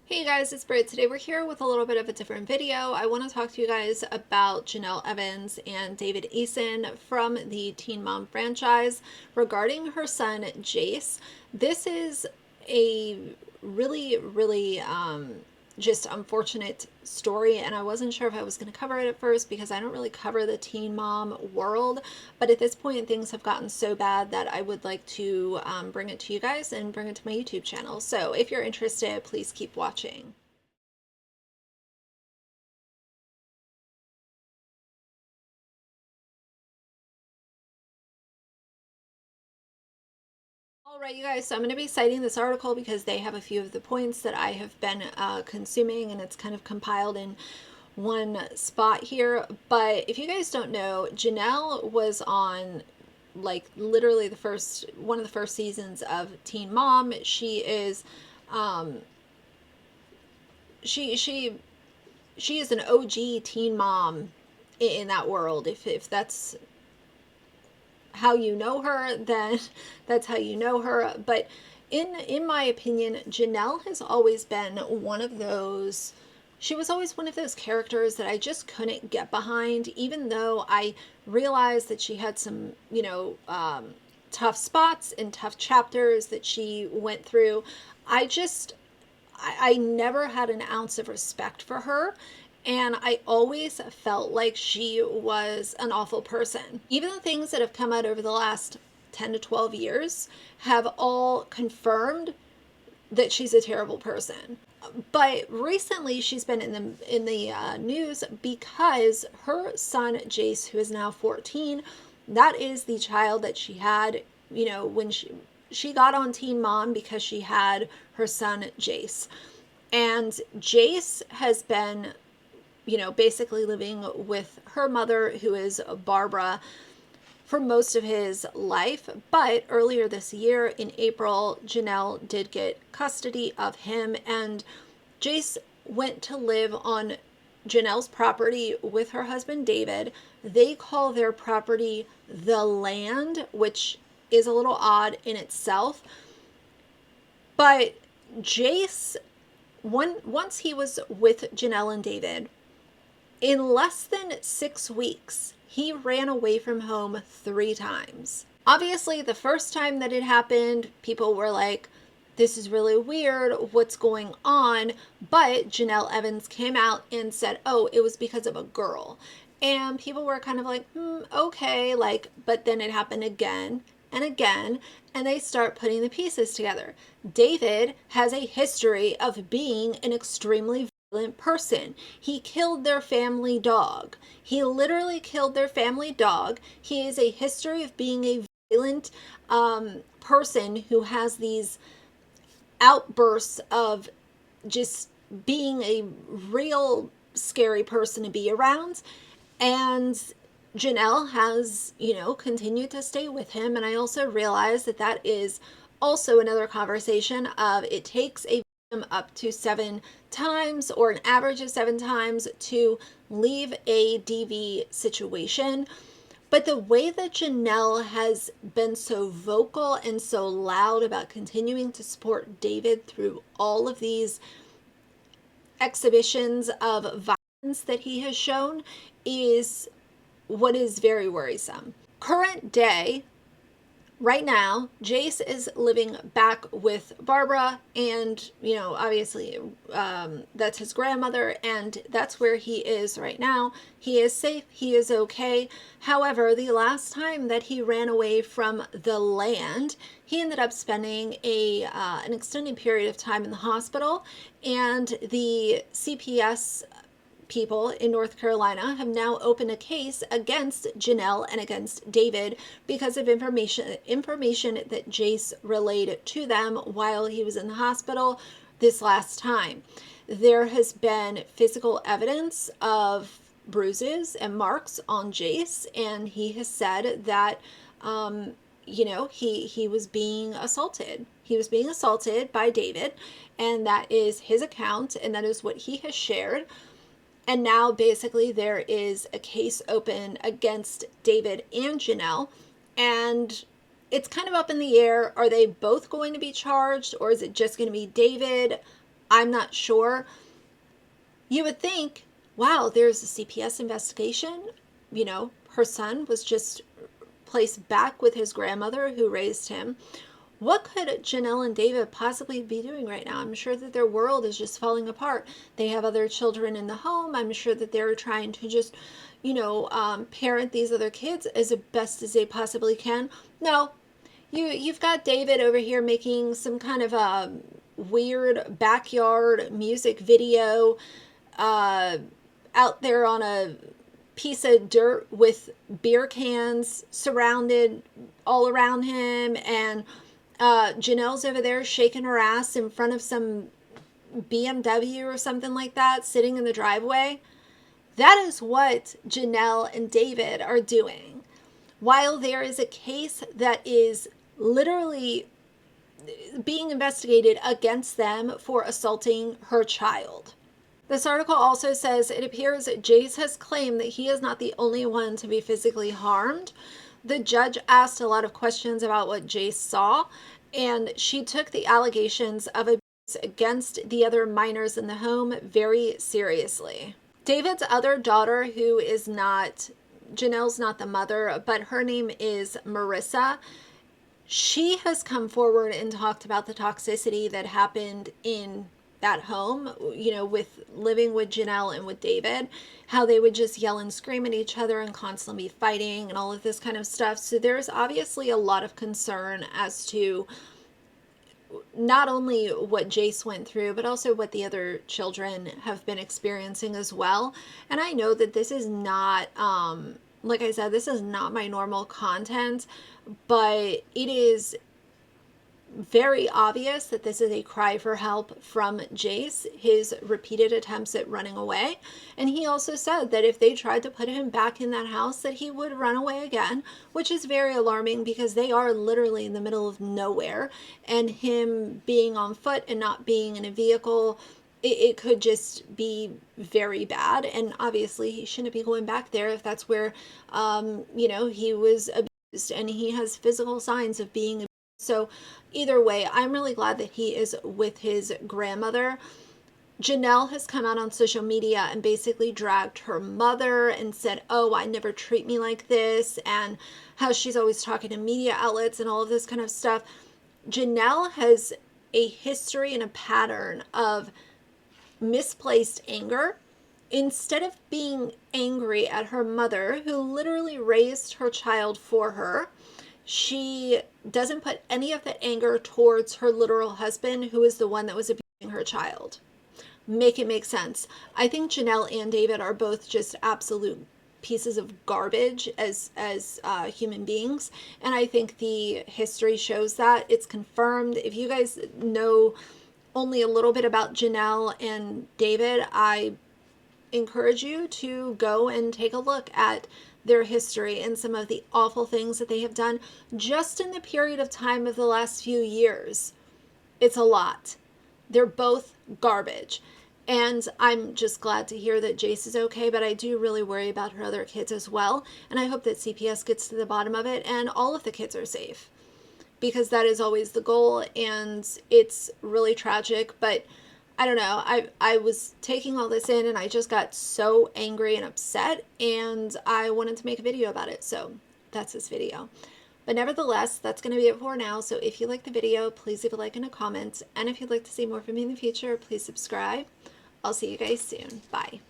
Hey guys, it's Britt. Today we're here with a little bit of a different video. I want to talk to you guys about Jenelle Evans and David Eason from the Teen Mom franchise regarding her son Jace. This is a really just unfortunate story, and I wasn't sure if I was going to cover it at first because I don't really cover the teen mom world, but at this point things have gotten so bad that I would like to bring it to you guys and bring it to my YouTube channel. So if you're interested, please keep watching. All right, you guys, so I'm going to be citing this article because they have a few of the points that I have been consuming, and it's kind of compiled in one spot here. But if you guys don't know, Jenelle was on like literally one of the first seasons of Teen Mom. She is um she is an OG teen mom in that world. If that's how you know her, then that's how you know her. But in my opinion, Jenelle has always been one of those. She was always one of those characters that I just couldn't get behind, even though I realized that she had some, tough spots and tough chapters that she went through. I just I never had an ounce of respect for her. And I always felt like she was an awful person. Even the things that have come out over the last 10 to 12 years have all confirmed that she's a terrible person. But recently she's been in the news because her son Jace, who is now 14, that is the child that she had, when she got on Teen Mom because she had her son Jace. And Jace has been, basically living with her mother, who is Barbara, for most of his life. But earlier this year in April, Jenelle did get custody of him, and Jace went to live on Jenelle's property with her husband David. They call their property the land, which is a little odd in itself. But Jace, once he was with Jenelle and David, in less than 6 weeks, he ran away from home 3 times. Obviously, the first time that it happened, people were like, this is really weird, what's going on? But Jenelle Evans came out and said, oh, it was because of a girl. And people were kind of like, okay, but then it happened again and again, and they start putting the pieces together. David has a history of being an extremely violent person. He killed their family dog. He literally killed their family dog. He has a history of being a violent person who has these outbursts of just being a real scary person to be around. And Jenelle has, continued to stay with him. And I also realized that that is also another conversation of it takes a victim up to 7 times, or an average of 7 times, to leave a DV situation. But the way that Jenelle has been so vocal and so loud about continuing to support David through all of these exhibitions of violence that he has shown is what is very worrisome. Current day, right now, Jace is living back with Barbara, and, obviously, that's his grandmother, and that's where he is right now. He is safe. He is okay. However, the last time that he ran away from the land, he ended up spending an extended period of time in the hospital, and the CPS people in North Carolina have now opened a case against Jenelle and against David because of information that Jace relayed to them while he was in the hospital this last time. There has been physical evidence of bruises and marks on Jace, and he has said that he was being assaulted. He was being assaulted by David, and that is his account, and that is what he has shared. And now basically there is a case open against David and Jenelle, and it's kind of up in the air. Are they both going to be charged, or is it just going to be David? I'm not sure. You would think, wow, there's a CPS investigation. You know, her son was just placed back with his grandmother who raised him. What could Jenelle and David possibly be doing right now? I'm sure that their world is just falling apart. They have other children in the home. I'm sure that they're trying to just, parent these other kids as best as they possibly can. No, you've got David over here making some kind of a weird backyard music video, uh, out there on a piece of dirt with beer cans surrounded all around him, and Janelle's over there shaking her ass in front of some BMW or something like that, sitting in the driveway. That is what Jenelle and David are doing. While there is a case that is literally being investigated against them for assaulting her child. This article also says it appears that Jace has claimed that he is not the only one to be physically harmed. The judge asked a lot of questions about what Jace saw, and she took the allegations of abuse against the other minors in the home very seriously. David's other daughter, who is not, Janelle's not the mother, but her name is Marissa. She has come forward and talked about the toxicity that happened in that home, with living with Jenelle and with David, how they would just yell and scream at each other and constantly be fighting and all of this kind of stuff. So there's obviously a lot of concern as to not only what Jace went through, but also what the other children have been experiencing as well. And I know that this is not, like I said, this is not my normal content, but it is very obvious that this is a cry for help from Jace, his repeated attempts at running away. And he also said that if they tried to put him back in that house, that he would run away again, which is very alarming because they are literally in the middle of nowhere. And him being on foot and not being in a vehicle, it could just be very bad. And obviously he shouldn't be going back there if that's where, he was abused and he has physical signs of being abused. So either way, I'm really glad that he is with his grandmother. Jenelle has come out on social media and basically dragged her mother and said, oh, I never treat me like this, and how she's always talking to media outlets and all of this kind of stuff. Jenelle has a history and a pattern of misplaced anger. Instead of being angry at her mother, who literally raised her child for her, she doesn't put any of that anger towards her literal husband, who is the one that was abusing her child. Make it make sense. I think Jenelle and David are both just absolute pieces of garbage as human beings, and I think the history shows that. It's confirmed. If you guys know only a little bit about Jenelle and David, I encourage you to go and take a look at their history and some of the awful things that they have done just in the period of time of the last few years. It's a lot. They're both garbage. And I'm just glad to hear that Jace is okay, but I do really worry about her other kids as well. And I hope that CPS gets to the bottom of it and all of the kids are safe, because that is always the goal. And it's really tragic, but I don't know. I was taking all this in and I just got so angry and upset, and I wanted to make a video about it. So that's this video. But nevertheless, that's going to be it for now. So if you like the video, please leave a like and a comment. And if you'd like to see more from me in the future, please subscribe. I'll see you guys soon. Bye.